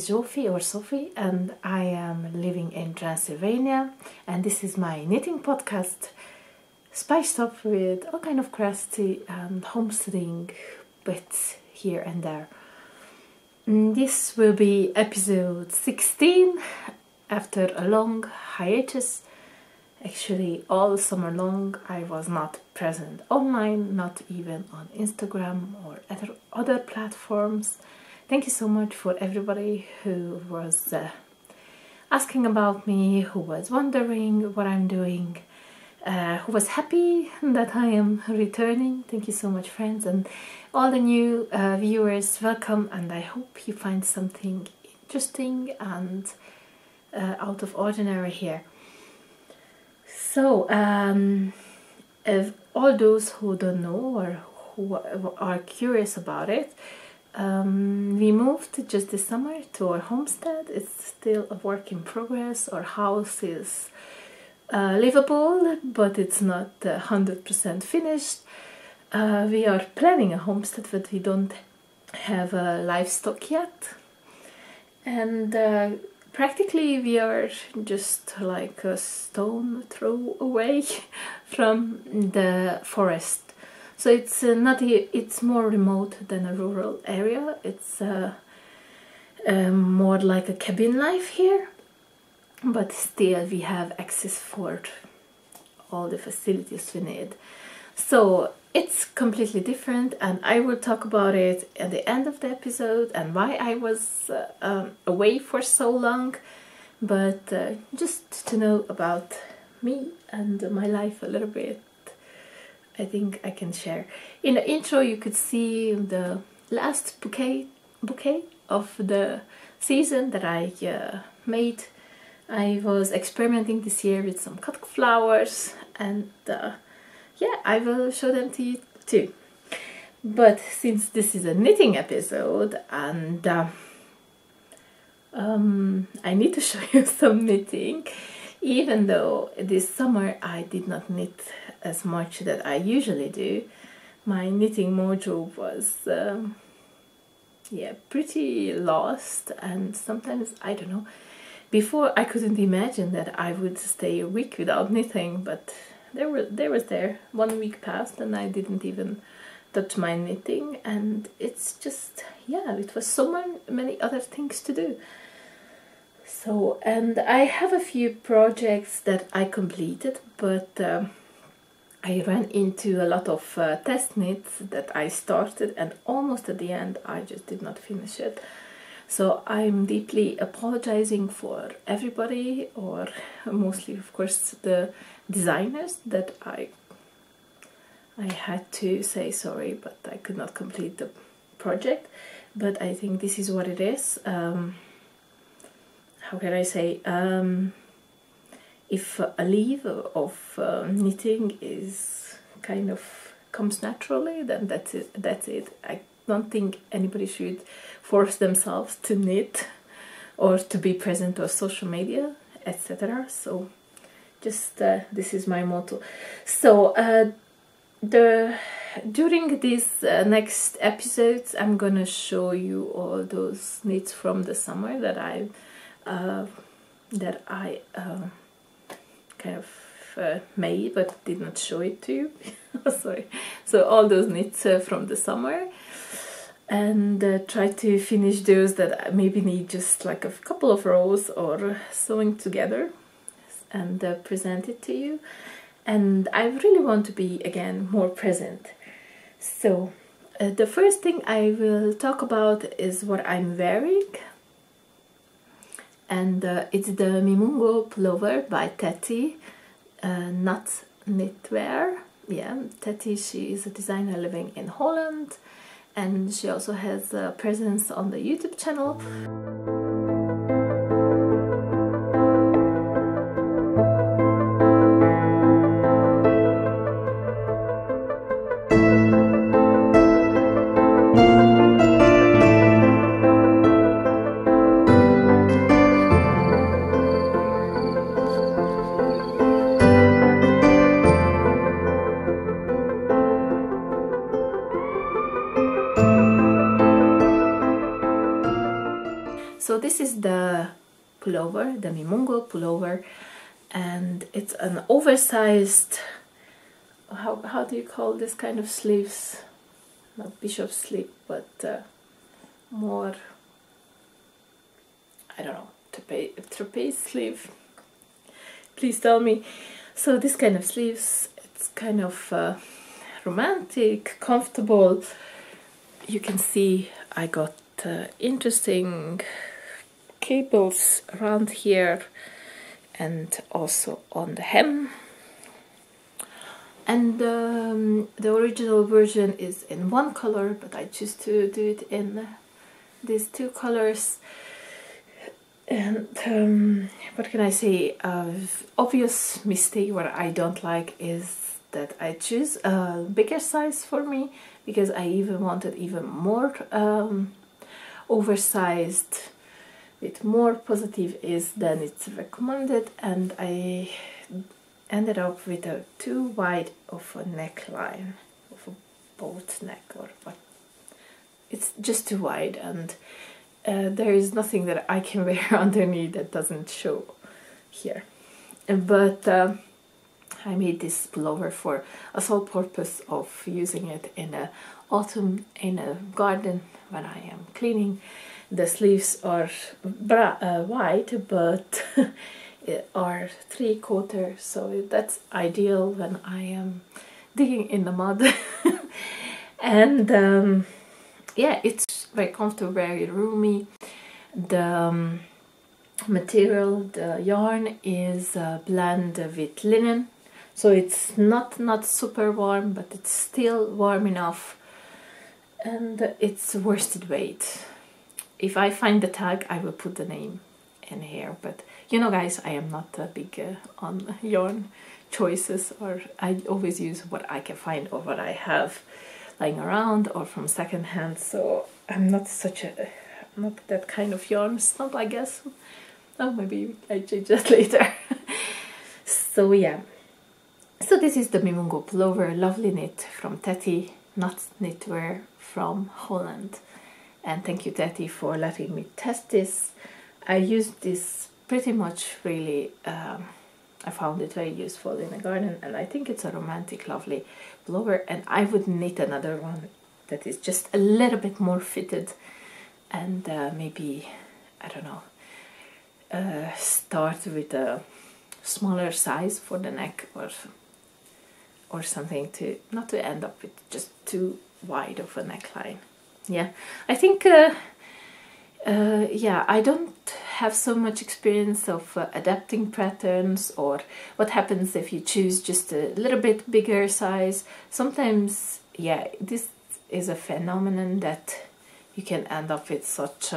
is Sophie, and I am living in Transylvania, and this is my knitting podcast, spiced up with all kind of crafty and homesteading bits here and there. This will be episode 16 after a long hiatus. Actually, all summer long I was not present online, not even on Instagram or other platforms. Thank you so much for everybody who was asking about me, who was wondering what I'm doing, who was happy that I am returning. Thank you so much, friends, and all the new viewers, welcome, and I hope you find something interesting and out of ordinary here. So, if all those who don't know or who are curious about it, we moved just this summer to our homestead. It's still a work in progress. Our house is livable, but it's not 100% finished. We are planning a homestead, but we don't have livestock yet. And practically we are just like a stone throw away from the forest. So it's it's more remote than a rural area. It's more like a cabin life here, but still we have access for all the facilities we need. So it's completely different, and I will talk about it at the end of the episode and why I was away for so long. But just to know about me and my life a little bit, I think I can share. In the intro you could see the last bouquet of the season that I made. I was experimenting this year with some cut flowers, and yeah, I will show them to you too. But since this is a knitting episode, and I need to show you some knitting, even though this summer I did not knit as much that I usually do. My knitting mojo was yeah, pretty lost, and sometimes, I don't know, before I couldn't imagine that I would stay a week without knitting, but there was 1 week passed and I didn't even touch my knitting, and it's just, yeah, it was so many other things to do. So, and I have a few projects that I completed, but I ran into a lot of test knits that I started, and almost at the end I just did not finish it. So I'm deeply apologizing for everybody, or mostly of course the designers, that I had to say sorry, but I could not complete the project. But I think this is what it is. How can I say? If a leave of knitting is kind of comes naturally, then that's it. I don't think anybody should force themselves to knit or to be present on social media, etc. So just this is my motto. So during these next episodes I'm gonna show you all those knits from the summer that I kind of made but did not show it to you. Sorry. So all those knits from the summer, and try to finish those that maybe need just like a couple of rows or sewing together, and present it to you. And I really want to be again more present. So the first thing I will talk about is what I'm wearing, and it's the Mimungo pullover by Tati, Nutsknitwear. Yeah, Tati, she is a designer living in Holland, and she also has a presence on the YouTube channel. this is the pullover, the Mimungo pullover, and it's an oversized, how do you call this kind of sleeves? Not bishop sleeve, but more, I don't know, trapeze sleeve. Please tell me. So this kind of sleeves, it's kind of romantic, comfortable. You can see I got interesting cables around here and also on the hem. And the original version is in one color, but I choose to do it in these two colors. And what can I say? Obvious mistake what I don't like is that I choose a bigger size for me, because I even wanted even more oversized with more positive is than it's recommended, and I ended up with a too wide of a neckline, of a boat neck, or what. It's just too wide, and there is nothing that I can wear underneath that doesn't show here. But I made this pullover for a sole purpose of using it in the autumn in a garden when I am cleaning. The sleeves are wide, but are 3/4, so that's ideal when I am digging in the mud. And yeah, it's very comfortable, very roomy. The material, the yarn is a blend with linen, so it's not super warm, but it's still warm enough, and it's worsted weight. If I find the tag, I will put the name in here, but you know, guys, I am not big on yarn choices, or I always use what I can find or what I have lying around or from second hand, so I'm not not that kind of yarn snob, I guess. Oh, maybe I change that later. So yeah, so this is the Mimungo pullover, lovely knit from Teti, Nutsknitwear from Holland. And thank you, Teti, for letting me test this. I used this pretty much really, I found it very useful in the garden, and I think it's a romantic, lovely pullover, and I would knit another one that is just a little bit more fitted, and maybe, I don't know, start with a smaller size for the neck, or something, to not to end up with just too wide of a neckline. Yeah, I think yeah, I don't have so much experience of adapting patterns, or what happens if you choose just a little bit bigger size. Sometimes, yeah, this is a phenomenon that you can end up with such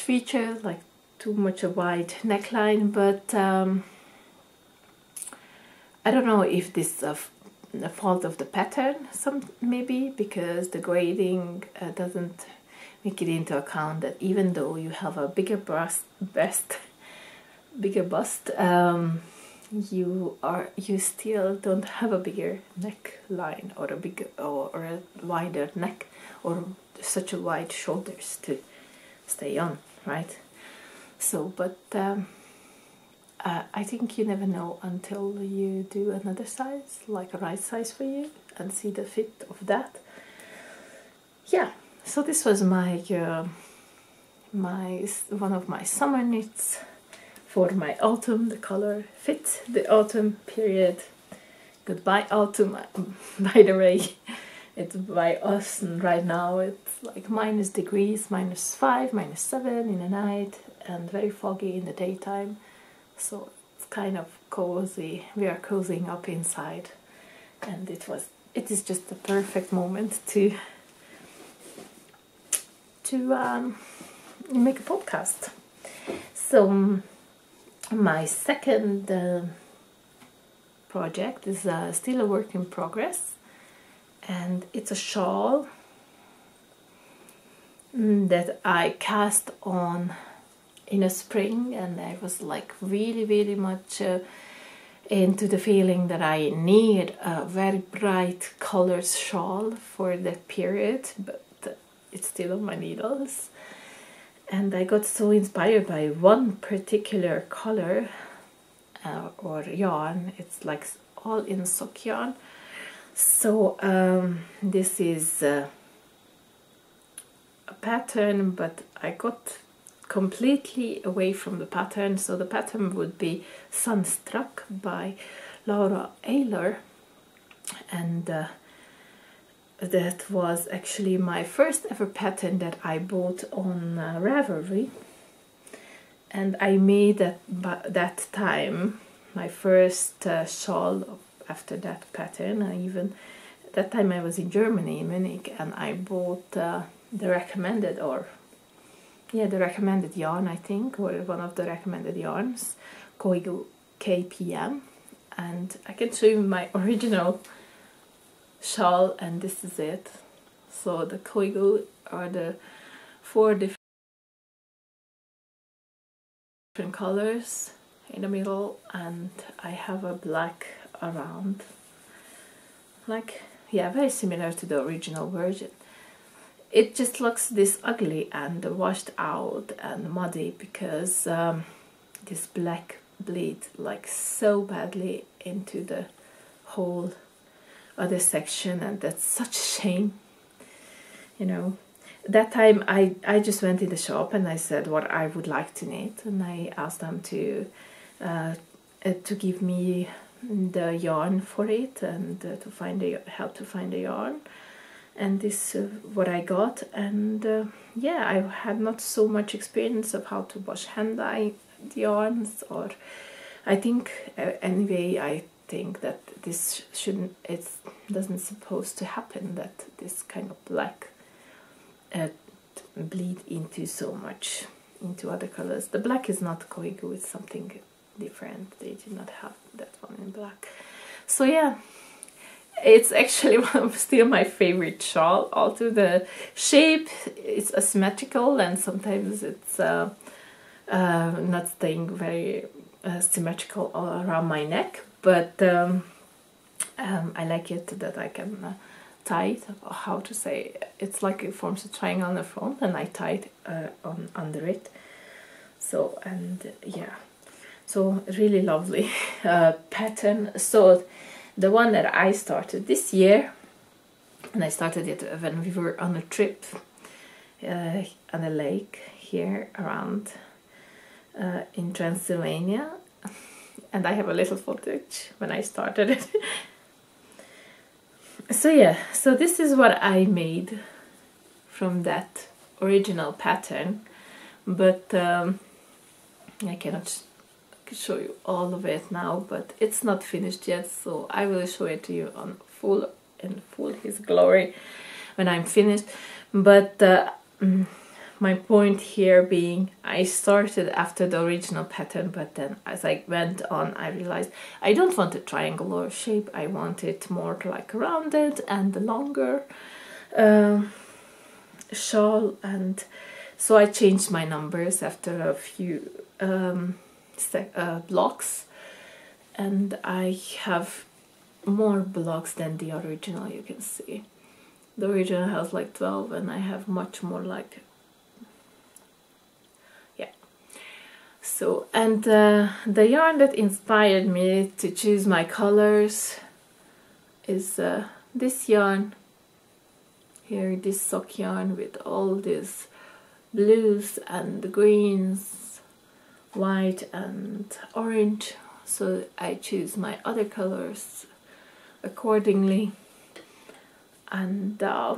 feature, like too much a wide neckline, but I don't know if this is the fault of the pattern, maybe because the grading doesn't make it into account that even though you have a bigger bust, you still don't have a bigger neckline, or a bigger or a wider neck, or such a wide shoulders to stay on, right? So, but I think you never know until you do another size, like a right size for you, and see the fit of that. Yeah, so this was my one of my summer knits for my autumn. The color fit the autumn period. Goodbye autumn. By the way, it's by us, and right now it's like -degrees, -5, -7 in the night, and very foggy in the daytime. So it's kind of cozy. We are cozying up inside, and it is just the perfect moment to make a podcast. So my second project is still a work in progress, and it's a shawl that I cast on in a spring, and I was like really much into the feeling that I need a very bright colors shawl for that period, but it's still on my needles. And I got so inspired by one particular color or yarn. It's like all in sock yarn. So this is a pattern, but I got completely away from the pattern. So the pattern would be Sunstruck by Aylor, and that was actually my first ever pattern that I bought on Ravelry, and I made that time my first shawl after that pattern. That time I was in Germany, in Munich, and I bought the recommended yarn, I think, or one of the recommended yarns, Koigu KPM, and I can show you my original shawl, and this is it. So the Koigu are the 4 different colors in the middle, and I have a black around, like, yeah, very similar to the original version. It just looks this ugly and washed out and muddy because this black bleed like so badly into the whole other section, and that's such a shame, you know. That time I just went in the shop and I said what I would like to knit, and I asked them to give me the yarn for it, and to help to find the yarn, and this what I got. And yeah, I had not so much experience of how to wash hand dye the yarns, or I think anyway, I think that this doesn't supposed to happen, that this kind of black bleed into so much into other colors. The black is not Koigu, it's something different. They did not have that one in black. So yeah, it's actually still my favorite shawl. Although the shape is asymmetrical and sometimes it's not staying very symmetrical all around my neck, but I like it that I can tie it, how to say, it's like it forms a triangle on the front, and I tie it under it. So, and yeah, so really lovely pattern. So the one that I started this year, and I started it when we were on a trip on a lake here around in Transylvania, and I have a little footage when I started it. So yeah, so this is what I made from that original pattern, but I cannot show you all of it now, but it's not finished yet, so I will show it to you in full his glory when I'm finished. But my point here being, I started after the original pattern, but then as I went on I realized I don't want a triangular shape, I want it more like rounded and longer shawl, and so I changed my numbers after a few blocks, and I have more blocks than the original. You can see the original has like 12 and I have much more, like, yeah. So, and the yarn that inspired me to choose my colors is this yarn here, this sock yarn with all these blues and greens, white and orange. So I choose my other colors accordingly, and I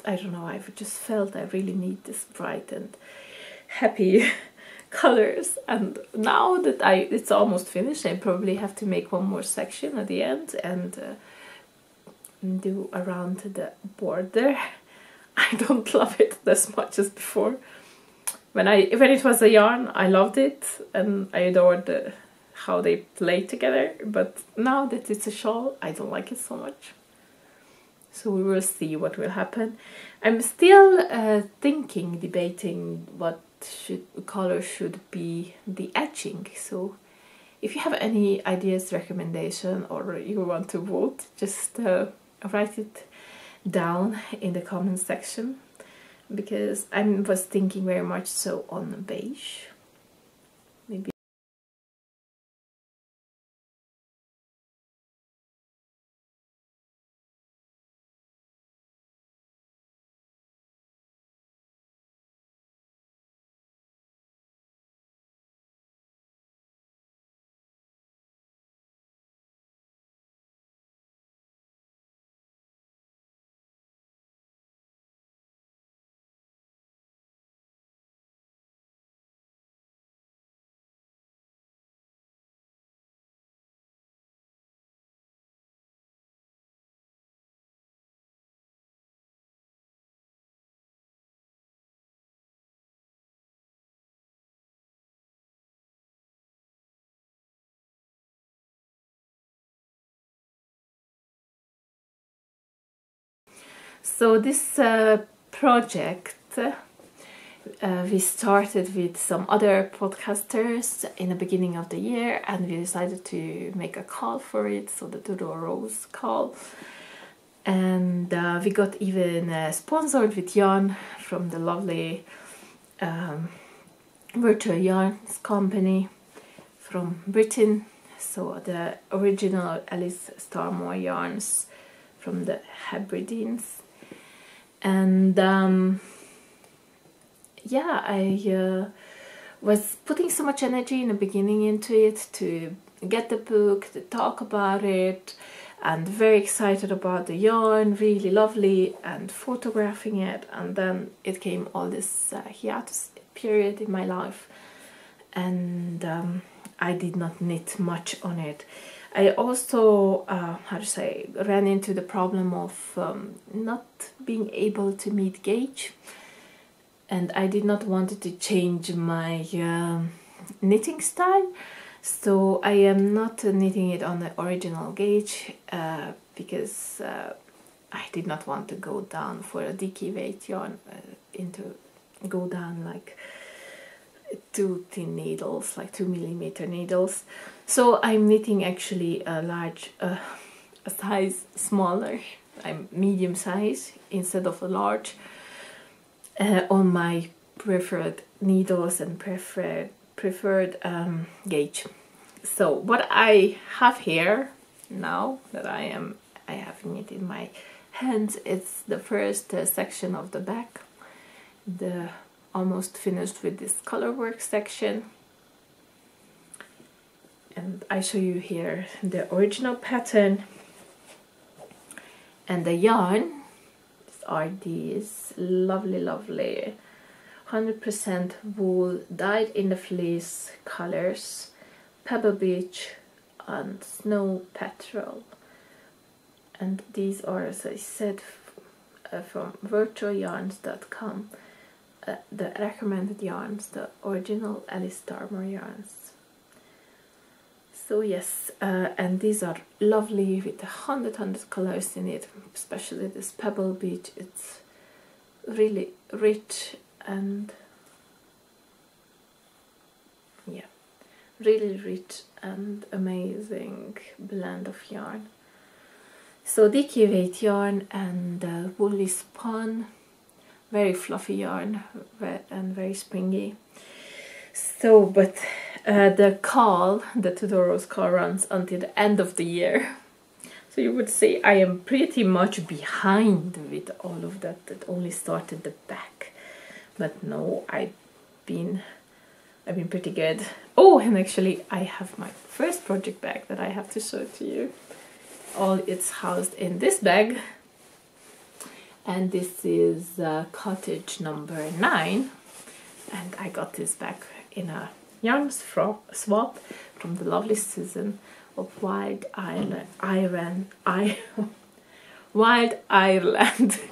don't know, I've just felt I really need this bright and happy colors. And now that it's almost finished, I probably have to make one more section at the end and do around the border. I don't love it as much as before. When it was a yarn, I loved it and I adored how they play together, but now that it's a shawl, I don't like it so much. So we will see what will happen. I'm still debating what color should be the etching. So if you have any ideas, recommendation, or you want to vote, just write it down in the comment section. because I was thinking very much so on beige. Maybe. So this project we started with some other podcasters in the beginning of the year, and we decided to make a call for it, so the Tudor Roses KAL. And we got even sponsored with yarn from the lovely virtual yarns company from Britain. So the original Alice Starmore yarns from the Hebrides. And yeah, I was putting so much energy in the beginning into it to get the book, to talk about it, and very excited about the yarn, really lovely, and photographing it. And then it came all this hiatus period in my life, and I did not knit much on it. I also, ran into the problem of not being able to meet gauge, and I did not want to change my knitting style, so I am not knitting it on the original gauge because I did not want to go down for a dicky weight yarn go down like too thin needles, like 2mm needles. So I'm knitting actually a size smaller. I'm medium size instead of a large on my preferred needles and preferred gauge. So what I have here now that I have knit in my hands, it's the first section of the back. The almost finished with this color work section, and I show you here the original pattern, and the yarn are these lovely 100% wool dyed in the fleece colors, Pebble Beach and Snow Petrol. And these are, as I said, from virtualyarns.com. The recommended yarns, the original Alice Starmore yarns. So yes, and these are lovely with 100 colors in it, especially this Pebble Beach. It's really rich and yeah, really rich and amazing blend of yarn. So dicky weight yarn and woolly spun. Very fluffy yarn and very springy. So, but the Tudor Roses KAL runs until the end of the year. So you would say I am pretty much behind with all of that. That only started the back, but no, I've been pretty good. Oh, and actually I have my first project bag that I have to show to you. All it's housed in this bag. And this is cottage number 9, and I got this back in a yarn swap from the lovely Susan of Wild Ireland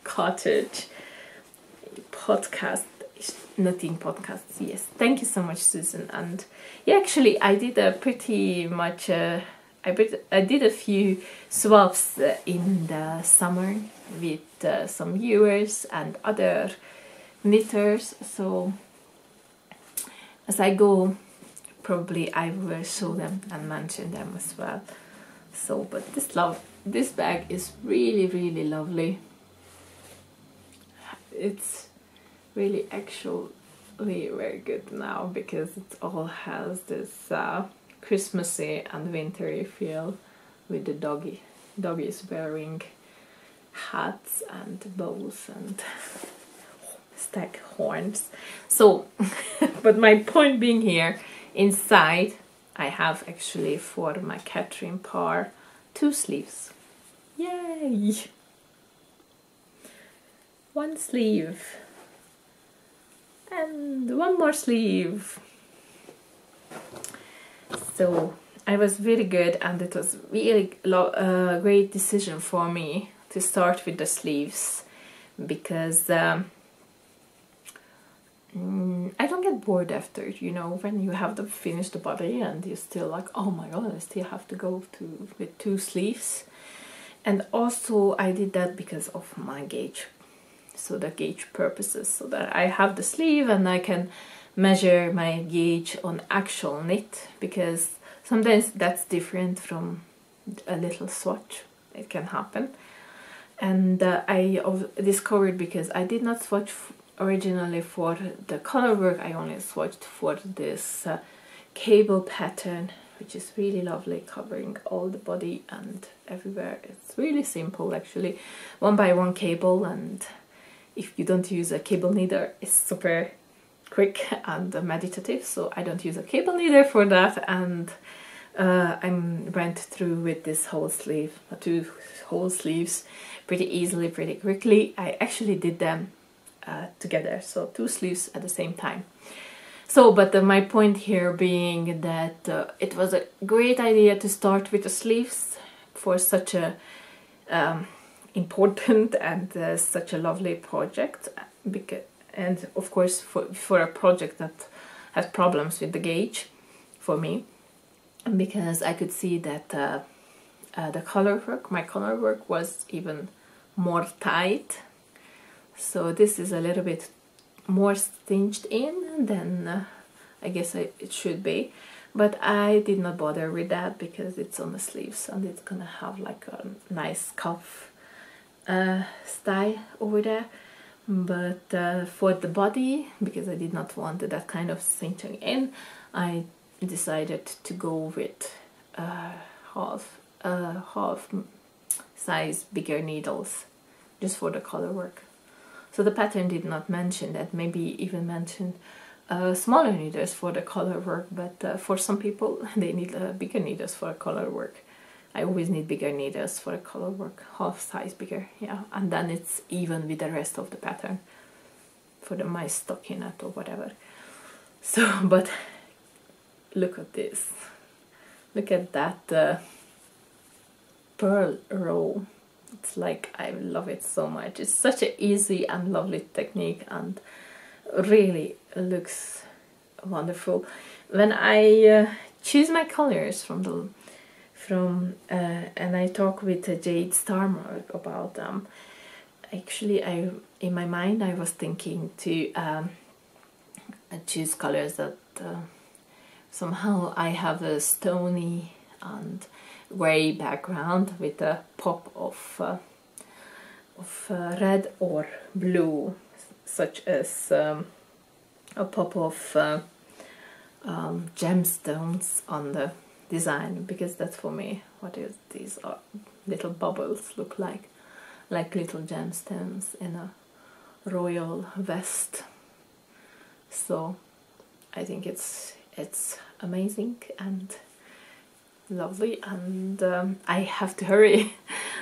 Cottage podcast, knitting podcasts. Yes, thank you so much, Susan. And yeah, actually I did a pretty much I did a few swaps in the summer with some viewers and other knitters. So as I go, probably I will show them and mention them as well. So, but this bag is really lovely. It's really actually very good now, because it all has this Christmassy and wintry feel, with the doggies wearing hats and bows and stack horns. So but my point being here, inside I have actually for my Cathrine Parr 2 sleeves. Yay! 1 sleeve and 1 more sleeve. So I was very good, and it was really a great decision for me to start with the sleeves, because I don't get bored after, you know, when you have to finish the body and you're still like, oh my god, I still have to go with 2 sleeves. And also I did that because of my gauge, so the gauge purposes, so that I have the sleeve and I can measure my gauge on actual knit, because sometimes that's different from a little swatch. It can happen. And I discovered, because I did not swatch originally for the color work, I only swatched for this cable pattern, which is really lovely, covering all the body and everywhere. It's really simple actually, 1 by 1 cable, and if you don't use a cable knitter, it's super quick and meditative, so I don't use a cable knitter for that. And I went through with this whole sleeve, 2 whole sleeves, pretty easily, pretty quickly. I actually did them together, so 2 sleeves at the same time. So, but my point here being that it was a great idea to start with the sleeves for such a important and such a lovely project, and of course for a project that has problems with the gauge for me, because I could see that the color work, my color work, was even more tight. So this is a little bit more stitched in than I guess it should be, but I did not bother with that because it's on the sleeves and it's gonna have like a nice cuff style over there. But for the body, because I did not want that kind of cinching in, I decided to go with half size bigger needles, just for the color work. So the pattern did not mention that, maybe even mentioned smaller needles for the color work, but for some people they need bigger needles for color work. I always need bigger needles for a color work, half size bigger, yeah, and then it's even with the rest of the pattern for my stockinette or whatever. So, but look at this, look at that pearl row. It's like, I love it so much. It's such an easy and lovely technique, and really looks wonderful. When I choose my colors and I talk with Jade Starmore about them, actually in my mind I was thinking to choose colors that somehow I have a stony and grey background with a pop of red or blue, such as a pop of gemstones on the design, because that's for me what these are. Little bubbles look like little gemstones in a royal vest. So I think it's amazing and lovely, and I have to hurry.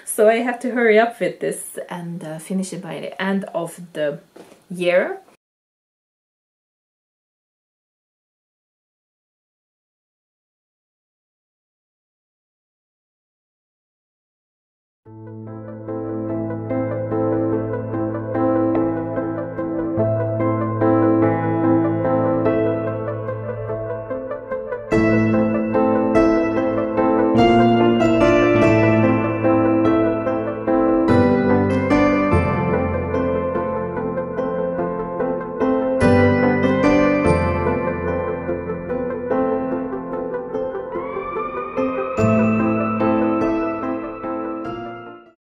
So I have to hurry up with this and finish it by the end of the year.